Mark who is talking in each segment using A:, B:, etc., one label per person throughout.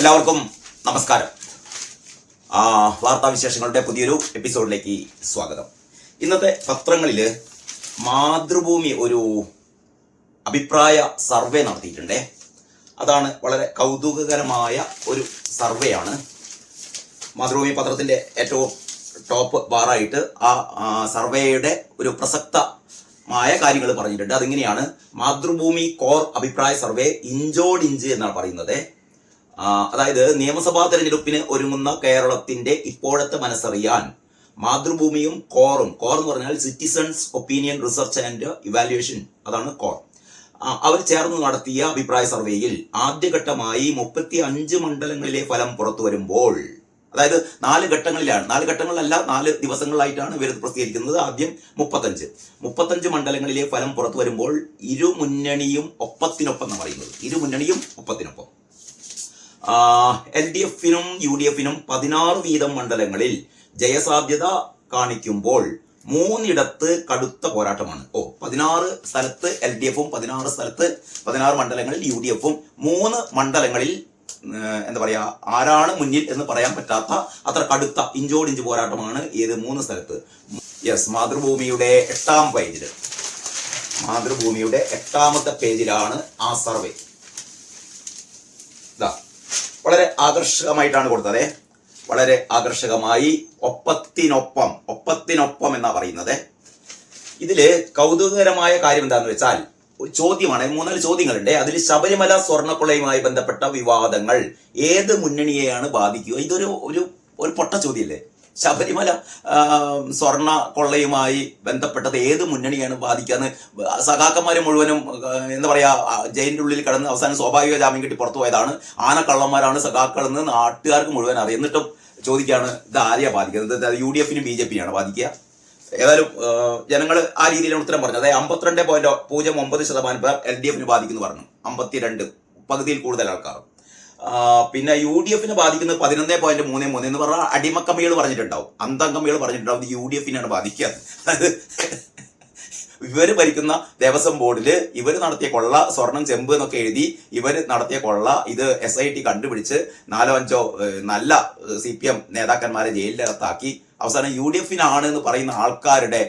A: എല്ലാവർക്കും നമസ്കാരം. വാർത്താവിശേഷങ്ങളുടെ പുതിയൊരു എപ്പിസോഡിലേക്ക് സ്വാഗതം. ഇന്നത്തെ പത്രങ്ങളിൽ മാതൃഭൂമി ഒരു അഭിപ്രായ സർവേ നടത്തിയിട്ടുണ്ട്. അതാണ് വളരെ കൗതുകകരമായ ഒരു സർവേയാണ്. മാതൃഭൂമി പത്രത്തിൻ്റെ ഏറ്റവും ടോപ്പ് ബാറായിട്ട് ആ സർവേയുടെ ഒരു പ്രസക്തമായ കാര്യങ്ങൾ പറഞ്ഞിട്ടുണ്ട്. അതിങ്ങനെയാണ്: മാതൃഭൂമി കോർ അഭിപ്രായ സർവേ ഇഞ്ചോടിഞ്ച് എന്നാണ് പറയുന്നത്. അതായത് നിയമസഭാ തെരഞ്ഞെടുപ്പിന് ഒരുങ്ങുന്ന കേരളത്തിന്റെ ഇപ്പോഴത്തെ മനസ്സറിയാൻ മാതൃഭൂമിയും കോർ എന്ന് പറഞ്ഞാൽ citizens opinion research and evaluation, അതാണ് കോർ, അവർ ചേർന്ന് നടത്തിയ അഭിപ്രായ സർവേയിൽ ആദ്യഘട്ടമായി 35 മണ്ഡലങ്ങളിലെ ഫലം പുറത്തു വരുമ്പോൾ, അതായത് 4 ഘട്ടങ്ങളിലാണ്, 4 ഘട്ടങ്ങളിലല്ല 4 ദിവസങ്ങളിലായിട്ടാണ് ഇവർ പ്രസിദ്ധീകരിക്കുന്നത്. ആദ്യം 35 മണ്ഡലങ്ങളിലെ ഫലം പുറത്തു വരുമ്പോൾ ഇരുമുന്നണിയും ഒപ്പത്തിനൊപ്പം എന്ന് പറയുന്നത്, ഇരുമുന്നണിയും ഒപ്പത്തിനൊപ്പം. LDF-നും UDF-നും 16 വീതം മണ്ഡലങ്ങളിൽ ജയസാധ്യത കാണിക്കുമ്പോൾ 3 കടുത്ത പോരാട്ടമാണ്. 16 സ്ഥലത്ത് LDF-ഉം 16 മണ്ഡലങ്ങളിൽ UDF-ഉം 3 മണ്ഡലങ്ങളിൽ എന്താ പറയാ, ആരാണ് മുന്നിൽ എന്ന് പറയാൻ പറ്റാത്ത അത്ര കടുത്ത ഇഞ്ചോടിഞ്ച് പോരാട്ടമാണ്. ഏത് 3 സ്ഥലത്ത്? മാതൃഭൂമിയുടെ 8ാം പേജിൽ, മാതൃഭൂമിയുടെ 8ാമത്തെ പേജിലാണ് ആ സർവേ. വളരെ ആകർഷകമായിട്ടാണ് കൊടുത്തത്. വളരെ ആകർഷകമായി ഒപ്പത്തിനൊപ്പം എന്നാ പറയുന്നത്. ഇതില് കൗതുകകരമായ കാര്യം എന്താന്ന് വെച്ചാൽ ഒരു ചോദ്യമാണ്, 3 ചോദ്യങ്ങളുണ്ട്. അതിൽ ശബരിമല സ്വർണ്ണക്കൊള്ളയുമായി ബന്ധപ്പെട്ട വിവാദങ്ങൾ ഏത് മുന്നണിയെയാണ് ബാധിക്കുക? ഇതൊരു ഒരു പൊട്ട ചോദ്യമല്ലേ? ശബരിമല സ്വർണ്ണ കൊള്ളയുമായി ബന്ധപ്പെട്ടത് ഏത് മുന്നണിയാണ് ബാധിക്കാന്ന് സഖാക്കന്മാർ മുഴുവനും എന്താ പറയാ, ജയിലിൻ്റെ ഉള്ളിൽ കിടന്ന് അവസാനം സ്വാഭാവിക ജാമ്യം കിട്ടി പുറത്തു പോയതാണ്. ആനക്കള്ളന്മാരാണ് സഖാക്കളെന്ന് നാട്ടുകാർക്ക് മുഴുവൻ അറിയാം. എന്നിട്ടും ചോദിക്കുകയാണ് ഇത് ആരെയാ ബാധിക്കുന്നത്? UDF-നും BJP-യാണ് ബാധിക്കുക. ഏതായാലും ജനങ്ങൾ ആ രീതിയിലാണ് ഉത്തരം പറഞ്ഞത്. അതായത് 52.09% പേർ LDF-ന് ബാധിക്കുന്നു പറഞ്ഞു, 52, പകുതിയിൽ കൂടുതൽ ആൾക്കാർ. പിന്നെ UDF-നെ ബാധിക്കുന്നത് 11.33 എന്ന് പറഞ്ഞാൽ അടിമക്കമ്മികൾ പറഞ്ഞിട്ടുണ്ടാവും, അന്തംകമ്മികൾ പറഞ്ഞിട്ടുണ്ടാവും. ഇത് UDF-നെയാണ് ബാധിക്കുക. അതായത് ഇവർ ഭരിക്കുന്ന ദേവസ്വം ബോർഡിൽ ഇവർ നടത്തിയ കൊള്ള, സ്വർണം ചെമ്പ് എന്നൊക്കെ എഴുതി ഇവർ നടത്തിയ കൊള്ള ഇത് SIT കണ്ടുപിടിച്ച് 4-5 നല്ല CPM നേതാക്കന്മാരെ ജയിലിനകത്താക്കി അവസാനം UDF-നാണ് എന്ന് പറയുന്ന ആൾക്കാരുടെ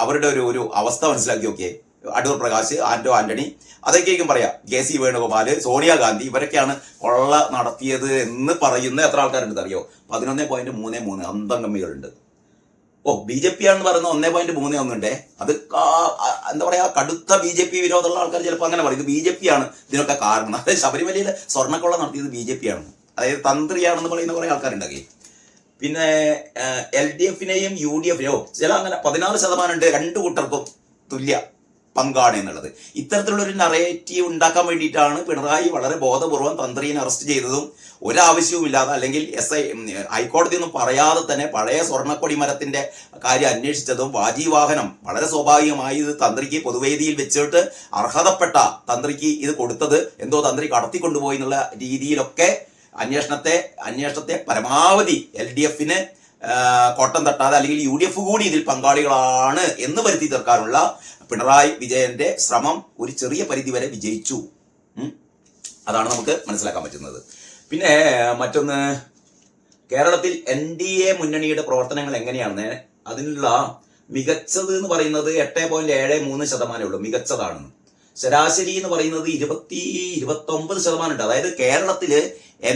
A: അവരുടെ ഒരു അവസ്ഥ മനസ്സിലാക്കി നോക്കിയേ. അടൂർ പ്രകാശ്, ആന്റണി, അതൊക്കെയും പറയാം, KC വേണുഗോപാൽ, സോണിയാഗാന്ധി, ഇവരൊക്കെയാണ് കൊള്ള നടത്തിയത് എന്ന് പറയുന്ന എത്ര ആൾക്കാരുണ്ട് അറിയോ? 11.33 അന്തംകമ്മികളുണ്ട്. BJP ആണെന്ന് പറയുന്ന 1.31 അത് എന്താ പറയാ, കടുത്ത BJP വിരോധമുള്ള ആൾക്കാർ ചിലപ്പോൾ അങ്ങനെ പറയും ഇത് BJP ആണ് ഇതിനൊക്കെ കാരണം. അതായത് ശബരിമലയിൽ സ്വർണ്ണക്കൊള്ള നടത്തിയത് BJP ആണ്, അതായത് തന്ത്രിയാണെന്ന് പറയുന്ന കുറെ ആൾക്കാരുണ്ടാക്കി. പിന്നെ LDF-നെയും UDF-നെയോ ചില അങ്ങനെ 16% ഉണ്ട്, 2 കൂട്ടർക്കും തുല്യ പങ്കാണ് എന്നുള്ളത്. ഇത്തരത്തിലുള്ള ഒരു നറേറ്റീവ് ഉണ്ടാക്കാൻ വേണ്ടിയിട്ടാണ് പിണറായി വളരെ ബോധപൂർവം തന്ത്രിയെ അറസ്റ്റ് ചെയ്തതും ഒരാവശ്യവുമില്ലാതെ, അല്ലെങ്കിൽ ഹൈക്കോടതി ഒന്നും പറയാതെ തന്നെ പഴയ സ്വർണ്ണക്കൊടി മരത്തിന്റെ കാര്യം അന്വേഷിച്ചതും വാഹനം വളരെ സ്വാഭാവികമായി ഇത് തന്ത്രിക്ക് പൊതുവേദിയിൽ വെച്ചിട്ട് അർഹതപ്പെട്ട തന്ത്രിക്ക് ഇത് കൊടുത്തത് എന്തോ തന്ത്രി കടത്തിക്കൊണ്ടുപോയി എന്നുള്ള രീതിയിലൊക്കെ അന്വേഷണത്തെ പരമാവധി LDF-ന് കോട്ടം തട്ടാതെ, അല്ലെങ്കിൽ UDF കൂടി ഇതിൽ പങ്കാളികളാണ് എന്ന് വരുത്തി തീർക്കാനുള്ള പിണറായി വിജയന്റെ ശ്രമം ഒരു ചെറിയ പരിധി വരെ വിജയിച്ചു. അതാണ് നമുക്ക് മനസ്സിലാക്കാൻ പറ്റുന്നത്. പിന്നെ മറ്റൊന്ന്, കേരളത്തിൽ NDA മുന്നണിയുടെ പ്രവർത്തനങ്ങൾ എങ്ങനെയാണ്? അതിനുള്ള മികച്ചത് എന്ന് പറയുന്നത് 8.73% ഉള്ളൂ, മികച്ചതാണ്. ശരാശരി എന്ന് പറയുന്നത് 29% ഉണ്ട്. അതായത് കേരളത്തില്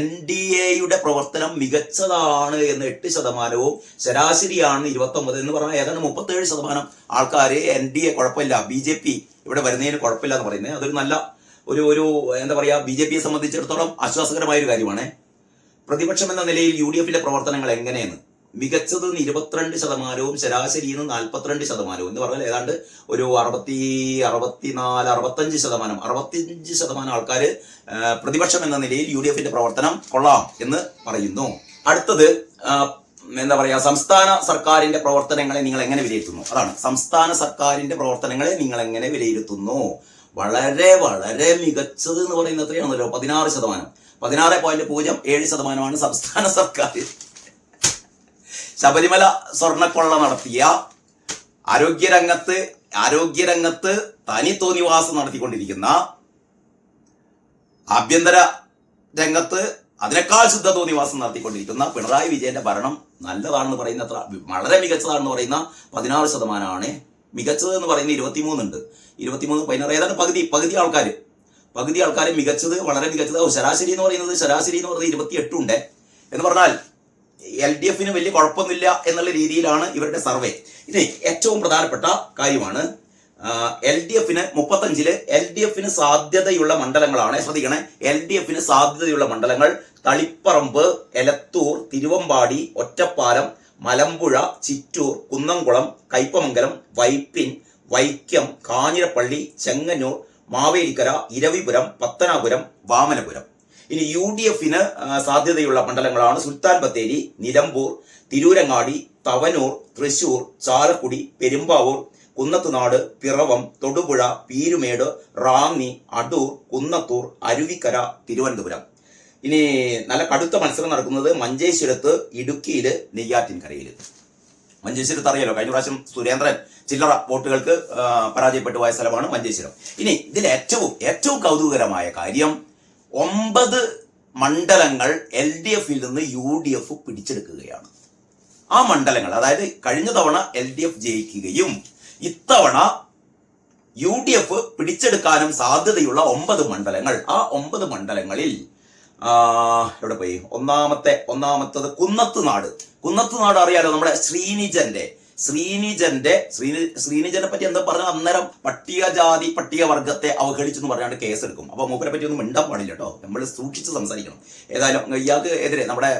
A: NDAയുടെ പ്രവർത്തനം മികച്ചതാണ് എന്ന് 8%, ശരാശരിയാണ് 29 എന്ന് പറഞ്ഞാൽ ഏതാണ്ട് 37% ആൾക്കാർ NDA കുഴപ്പമില്ല, BJP ഇവിടെ വരുന്നതിന് കുഴപ്പമില്ല എന്ന് പറയുന്നത്. അതൊരു നല്ല ഒരു എന്താ പറയാ, BJPയെ സംബന്ധിച്ചിടത്തോളം ആശ്വാസകരമായ ഒരു കാര്യമാണ്. പ്രതിപക്ഷം എന്ന നിലയിൽ UDF-ലെ പ്രവർത്തനങ്ങൾ എങ്ങനെയെന്ന്? മികച്ചത് 22%, ശരാശരി 42% എന്ന് പറഞ്ഞാൽ ഏതാണ്ട് ഒരു 65% ആൾക്കാർ പ്രതിപക്ഷം എന്ന നിലയിൽ UDF-ന്റെ പ്രവർത്തനം കൊള്ളാം എന്ന് പറയുന്നു. അടുത്തത് എന്താ പറയാ, സംസ്ഥാന സർക്കാരിന്റെ പ്രവർത്തനങ്ങളെ നിങ്ങൾ എങ്ങനെ വിലയിരുത്തുന്നു? അതാണ്, സംസ്ഥാന സർക്കാരിന്റെ പ്രവർത്തനങ്ങളെ നിങ്ങൾ എങ്ങനെ വിലയിരുത്തുന്നു? വളരെ വളരെ മികച്ചത് എന്ന് പറയുന്നത് എത്രയാണല്ലോ? 16%, 16.07% സംസ്ഥാന സർക്കാർ. ശബരിമല സ്വർണ്ണക്കൊള്ള നടത്തിയ, ആരോഗ്യരംഗത്ത് തനി തോന്നിവാസം നടത്തിക്കൊണ്ടിരിക്കുന്ന, ആഭ്യന്തര രംഗത്ത് അതിനേക്കാൾ ശുദ്ധതോന്നിവാസം നടത്തിക്കൊണ്ടിരിക്കുന്ന പിണറായി വിജയന്റെ ഭരണം നല്ലതാണെന്ന് പറയുന്ന വളരെ മികച്ചതാണെന്ന് പറയുന്ന 16%. മികച്ചത് എന്ന് പറയുന്ന 23 ഉണ്ട്. 23, 16 ഏതാണ്ട് പകുതി ആൾക്കാർ മികച്ചത്, വളരെ മികച്ചത്. ശരാശരി എന്ന് പറയുന്നത് 28 ഉണ്ട്. എന്ന് പറഞ്ഞാൽ LDF വലിയ കുഴപ്പമൊന്നുമില്ല എന്നുള്ള രീതിയിലാണ് ഇവരുടെ സർവേ. ഇനി ഏറ്റവും പ്രധാനപ്പെട്ട കാര്യമാണ് LDF 35 LDF സാധ്യതയുള്ള മണ്ഡലങ്ങളാണ്. ശ്രദ്ധിക്കണേ, LDF സാധ്യതയുള്ള മണ്ഡലങ്ങൾ തളിപ്പറമ്പ്, എലത്തൂർ, തിരുവമ്പാടി, ഒറ്റപ്പാലം, മലമ്പുഴ, ചിറ്റൂർ, കുന്നംകുളം, കയ്പമംഗലം, വൈപ്പിൻ, വൈക്കം, കാഞ്ഞിരപ്പള്ളി, ചെങ്ങന്നൂർ, മാവേലിക്കര, ഇരവിപുരം, പത്തനാപുരം, വാമനപുരം. ഇനി UDF സാധ്യതയുള്ള മണ്ഡലങ്ങളാണ് സുൽത്താൻ ബത്തേരി, നിലമ്പൂർ, തിരൂരങ്ങാടി, തവനൂർ, തൃശൂർ, ചാലക്കുടി, പെരുമ്പാവൂർ, കുന്നത്തുനാട്, പിറവം, തൊടുപുഴ, പീരുമേട്, റാന്നി, അടൂർ, കുന്നത്തൂർ, അരുവിക്കര, തിരുവനന്തപുരം. ഇനി നല്ല കടുത്ത മത്സരം നടക്കുന്നത് മഞ്ചേശ്വരത്ത്, ഇടുക്കിയില്, നെയ്യാറ്റിൻകരയിൽ. മഞ്ചേശ്വരത്ത് അറിയാലോ, കഴിഞ്ഞ പ്രാവശ്യം സുരേന്ദ്രൻ ചില്ലറ വോട്ടുകൾക്ക് പരാജയപ്പെട്ടു പോയ സ്ഥലമാണ് മഞ്ചേശ്വരം. ഇനി ഇതിൽ ഏറ്റവും കൗതുകകരമായ കാര്യം 9 മണ്ഡലങ്ങൾ LDF നിന്ന് UDF പിടിച്ചെടുക്കുകയാണ്. ആ മണ്ഡലങ്ങൾ, അതായത് കഴിഞ്ഞ തവണ LDF ജയിക്കുകയും ഇത്തവണ UDF പിടിച്ചെടുക്കാനും സാധ്യതയുള്ള 9 മണ്ഡലങ്ങൾ. ആ 9 മണ്ഡലങ്ങളിൽ എവിടെ പോയി? ഒന്നാമത്തത് കുന്നത്തുനാട് അറിയാലോ, നമ്മുടെ ശ്രീനിജനെ പറ്റി എന്താ പറഞ്ഞാൽ അന്നേരം പട്ടികവർഗത്തെ അവഹേളിച്ചു എന്ന് പറഞ്ഞാണ്ട് കേസെടുക്കും. അപ്പൊ മൂപ്പരെ പറ്റി ഒന്നും മിണ്ടാൻ പാടില്ല കേട്ടോ, നമ്മൾ സൂക്ഷിച്ച് സംസാരിക്കണം. ഏതായാലും ഇയാൾക്ക് എതിരെ നമ്മുടെ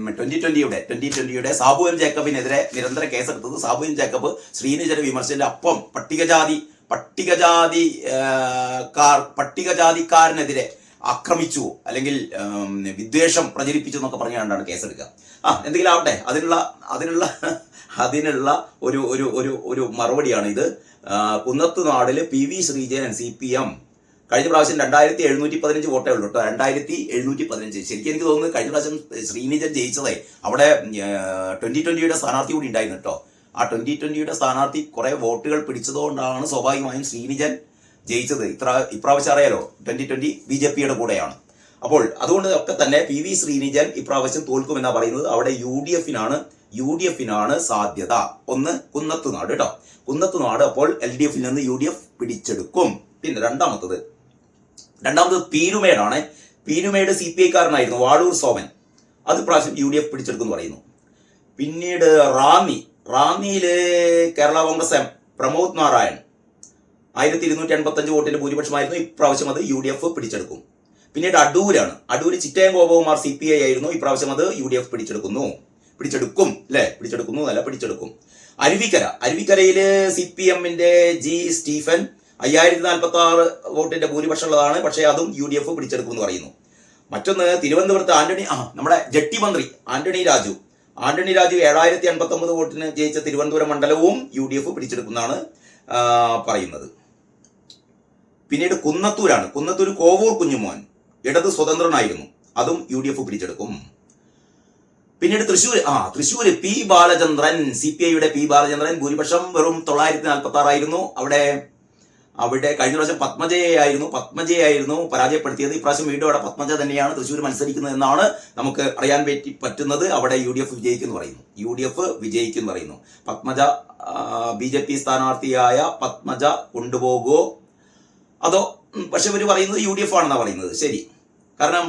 A: 2020 സാബു എം ജേക്കബിനെതിരെ നിരന്തരം കേസെടുത്തത്. സാബു എം ജേക്കബ് ശ്രീനിജനെ വിമർശിച്ചതിന്റെ അപ്പം പട്ടികജാതിക്കാരനെതിരെ ആക്രമിച്ചു, അല്ലെങ്കിൽ വിദ്വേഷം പ്രചരിപ്പിച്ചു എന്നൊക്കെ പറഞ്ഞുകൊണ്ടാണ് കേസെടുക്കുക. എന്തെങ്കിലും ആവട്ടെ, അതിനുള്ള ഒരു മറുപടിയാണ് ഇത്. കുന്നത്തുനാടില് PV ശ്രീജയൻ CPM കഴിഞ്ഞ പ്രാവശ്യം 2715 വോട്ടേ ഉള്ളൂ കേട്ടോ. 2715. ശരിക്കും എനിക്ക് തോന്നുന്നത് കഴിഞ്ഞ പ്രാവശ്യം ശ്രീനിജൻ ജയിച്ചതേ അവിടെ 2020 സ്ഥാനാർത്ഥി കൂടി ഉണ്ടായിരുന്നു കേട്ടോ. ആ 2020 സ്ഥാനാർത്ഥി കുറെ വോട്ടുകൾ പിടിച്ചതുകൊണ്ടാണ് സ്വാഭാവികമായും ശ്രീനിജൻ ജയിച്ചത്. ഇപ്രാവശ്യം അറിയാലോ 2020 BJPയുടെ കൂടെയാണ്. അപ്പോൾ അതുകൊണ്ട് ഒക്കെ തന്നെ PV ശ്രീനിജൻ ഇപ്രാവശ്യം തോൽക്കുമെന്നാ പറയുന്നത്. അവിടെ UDF-നാണ് സാധ്യത. ഒന്ന് കുന്നത്തുനാട് കേട്ടോ, കുന്നത്തുനാട്. അപ്പോൾ LDF നിന്ന് UDF പിടിച്ചെടുക്കും. പിന്നെ രണ്ടാമത്തത് പീരുമേടാണ്. പീരുമേട് CPI-കാരനായിരുന്നു വാഴൂർ സോമൻ. അത് പ്രാവശ്യം UDF പിടിച്ചെടുക്കും പറയുന്നു. പിന്നീട് റാന്നിയില് കേരള കോൺഗ്രസ് പ്രമോദ് നാരായൺ 1285 വോട്ടിന്റെ ഭൂരിപക്ഷമായിരുന്നു. ഇപ്രാവശ്യം അത് UDF പിടിച്ചെടുക്കും. പിന്നീട് അടൂര് ചിറ്റയം ഗോപകുമാർ CPI ആയിരുന്നു. ഇപ്രാവശ്യം അത് UDF പിടിച്ചെടുക്കും. അരുവിക്കരയില് CPM-ന്റെ G സ്റ്റീഫൻ 5046 വോട്ടിന്റെ ഭൂരിപക്ഷമുള്ളതാണ്. പക്ഷേ അതും UDF പിടിച്ചെടുക്കും എന്ന് പറയുന്നു. മറ്റൊന്ന് തിരുവനന്തപുരത്ത് നമ്മുടെ ജട്ടി മന്ത്രി ആന്റണി രാജു 7059 വോട്ടിന് ജയിച്ച തിരുവനന്തപുരം മണ്ഡലവും UDF പിടിച്ചെടുക്കുന്നതാണ് പറയുന്നത്. പിന്നീട് കുന്നത്തൂർ കോവൂർ കുഞ്ഞുമോൻ ഇടത് സ്വതന്ത്രനായിരുന്നു. അതും UDF പിടിച്ചെടുക്കും. പിന്നീട് തൃശ്ശൂര് P ബാലചന്ദ്രൻ, CPI-യുടെ P ബാലചന്ദ്രൻ. ഭൂരിപക്ഷം വെറും 946 ആയിരുന്നു. അവിടെ കഴിഞ്ഞ പ്രാവശ്യം പത്മജയായിരുന്നു പരാജയപ്പെടുത്തിയത്. ഇപ്രാവശ്യം വീണ്ടും അവിടെ പത്മജ തന്നെയാണ് തൃശ്ശൂർ മത്സരിക്കുന്നത് എന്നാണ് നമുക്ക് അറിയാൻ പറ്റുന്നത്. അവിടെ UDF വിജയിക്കുന്നു പറയുന്നു. പത്മജ BJP സ്ഥാനാർത്ഥിയായ പത്മജ കൊണ്ടുപോകുമോ അതോ? പക്ഷെ ഇവർ പറയുന്നത് UDF ആണെന്നാണ് പറയുന്നത്. ശരി, കാരണം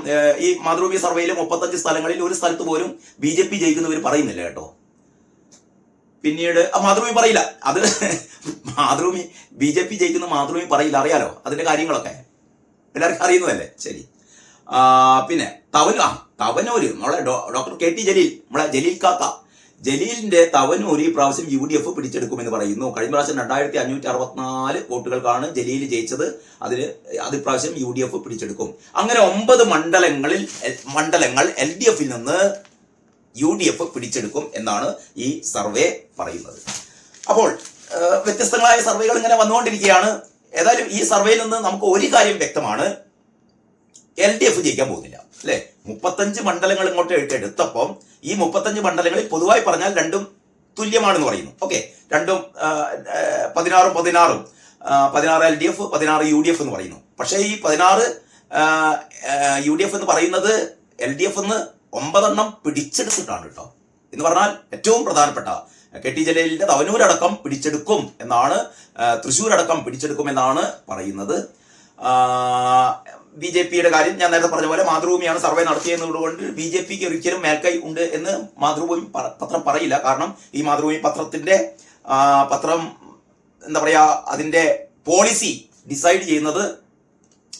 A: ഈ മാതൃഭൂമി സർവേയിലെ 35 സ്ഥലങ്ങളിൽ ഒരു സ്ഥലത്ത് പോലും BJP ജയിക്കുന്നവർ പറയുന്നില്ല കേട്ടോ. പിന്നീട് മാതൃഭൂമി പറയില്ല, അത് മാതൃഭൂമി BJP ജയിക്കുന്ന മാതൃഭൂമി പറയില്ല, അറിയാലോ അതിന്റെ കാര്യങ്ങളൊക്കെ എല്ലാവർക്കും അറിയുന്നതല്ലേ. ശരി, പിന്നെ തവനൂര് നമ്മളെ ഡോക്ടർ KT ജലീൽ, നമ്മളെ ജലീൽ കാക്ക, ജലീലിന്റെ തവനൂര് ഈ പ്രാവശ്യം UDF പിടിച്ചെടുക്കുമെന്ന് പറയുന്നു. കഴിഞ്ഞ പ്രാവശ്യം 2564 വോട്ടുകൾക്കാണ് ജലീൽ ജയിച്ചത്. അത് പ്രാവശ്യം UDF പിടിച്ചെടുക്കും. അങ്ങനെ 9 മണ്ഡലങ്ങൾ LDF-ൽ നിന്ന് UDF പിടിച്ചെടുക്കും എന്നാണ് ഈ സർവേ പറയുന്നത്. അപ്പോൾ വ്യത്യസ്തങ്ങളായ സർവേകൾ ഇങ്ങനെ വന്നുകൊണ്ടിരിക്കുകയാണ്. ഏതായാലും ഈ സർവേയിൽ നിന്ന് നമുക്ക് ഒരു കാര്യം വ്യക്തമാണ്, LDF ജയിക്കാൻ പോകുന്നില്ല അല്ലെ. 35 മണ്ഡലങ്ങൾ ഇങ്ങോട്ട് എടുത്തപ്പം ഈ 35 മണ്ഡലങ്ങളിൽ പൊതുവായി പറഞ്ഞാൽ രണ്ടും തുല്യമാണെന്ന് പറയുന്നു. ഓക്കെ, രണ്ടും 16 LDF 16 UDF എന്ന് പറയുന്നു. പക്ഷേ ഈ 16 UDF എന്ന് പറയുന്നത് LDF എന്ന് 9 എണ്ണം പിടിച്ചെടുത്തിട്ടാണ് കേട്ടോ. എന്ന് പറഞ്ഞാൽ ഏറ്റവും പ്രധാനപ്പെട്ട KT ജലീലിന്റെ തവനൂരടക്കം പിടിച്ചെടുക്കും എന്നാണ്, തൃശ്ശൂരടക്കം പിടിച്ചെടുക്കും എന്നാണ് പറയുന്നത്. BJPയുടെ കാര്യം ഞാൻ നേരത്തെ പറഞ്ഞ പോലെ മാതൃഭൂമിയാണ് സർവേ നടത്തിയെന്നതുകൊണ്ട് BJPക്ക് ഒരിക്കലും മേൽക്കൈ ഉണ്ട് എന്ന് മാതൃഭൂമി പത്രം പറയില്ല. കാരണം ഈ മാതൃഭൂമി പത്രം എന്താ പറയാ, അതിന്റെ പോളിസി ഡിസൈഡ് ചെയ്യുന്നത്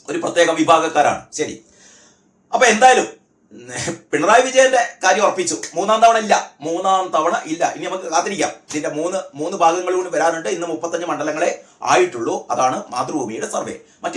A: ഒരു പ്രത്യേക വിഭാഗക്കാരാണ്. ശരി, അപ്പൊ എന്തായാലും പിണറായി വിജയന്റെ കാര്യം ഉറപ്പിച്ചു. മൂന്നാം തവണ ഇല്ല. ഇനി നമുക്ക് കാത്തിരിക്കാം. ഇതിന്റെ മൂന്ന് ഭാഗങ്ങൾ കൂടി വരാനുണ്ട്. ഇന്ന് 35 മണ്ഡലങ്ങളെ ആയിട്ടുള്ളൂ. അതാണ് മാതൃഭൂമിയുടെ സർവേ.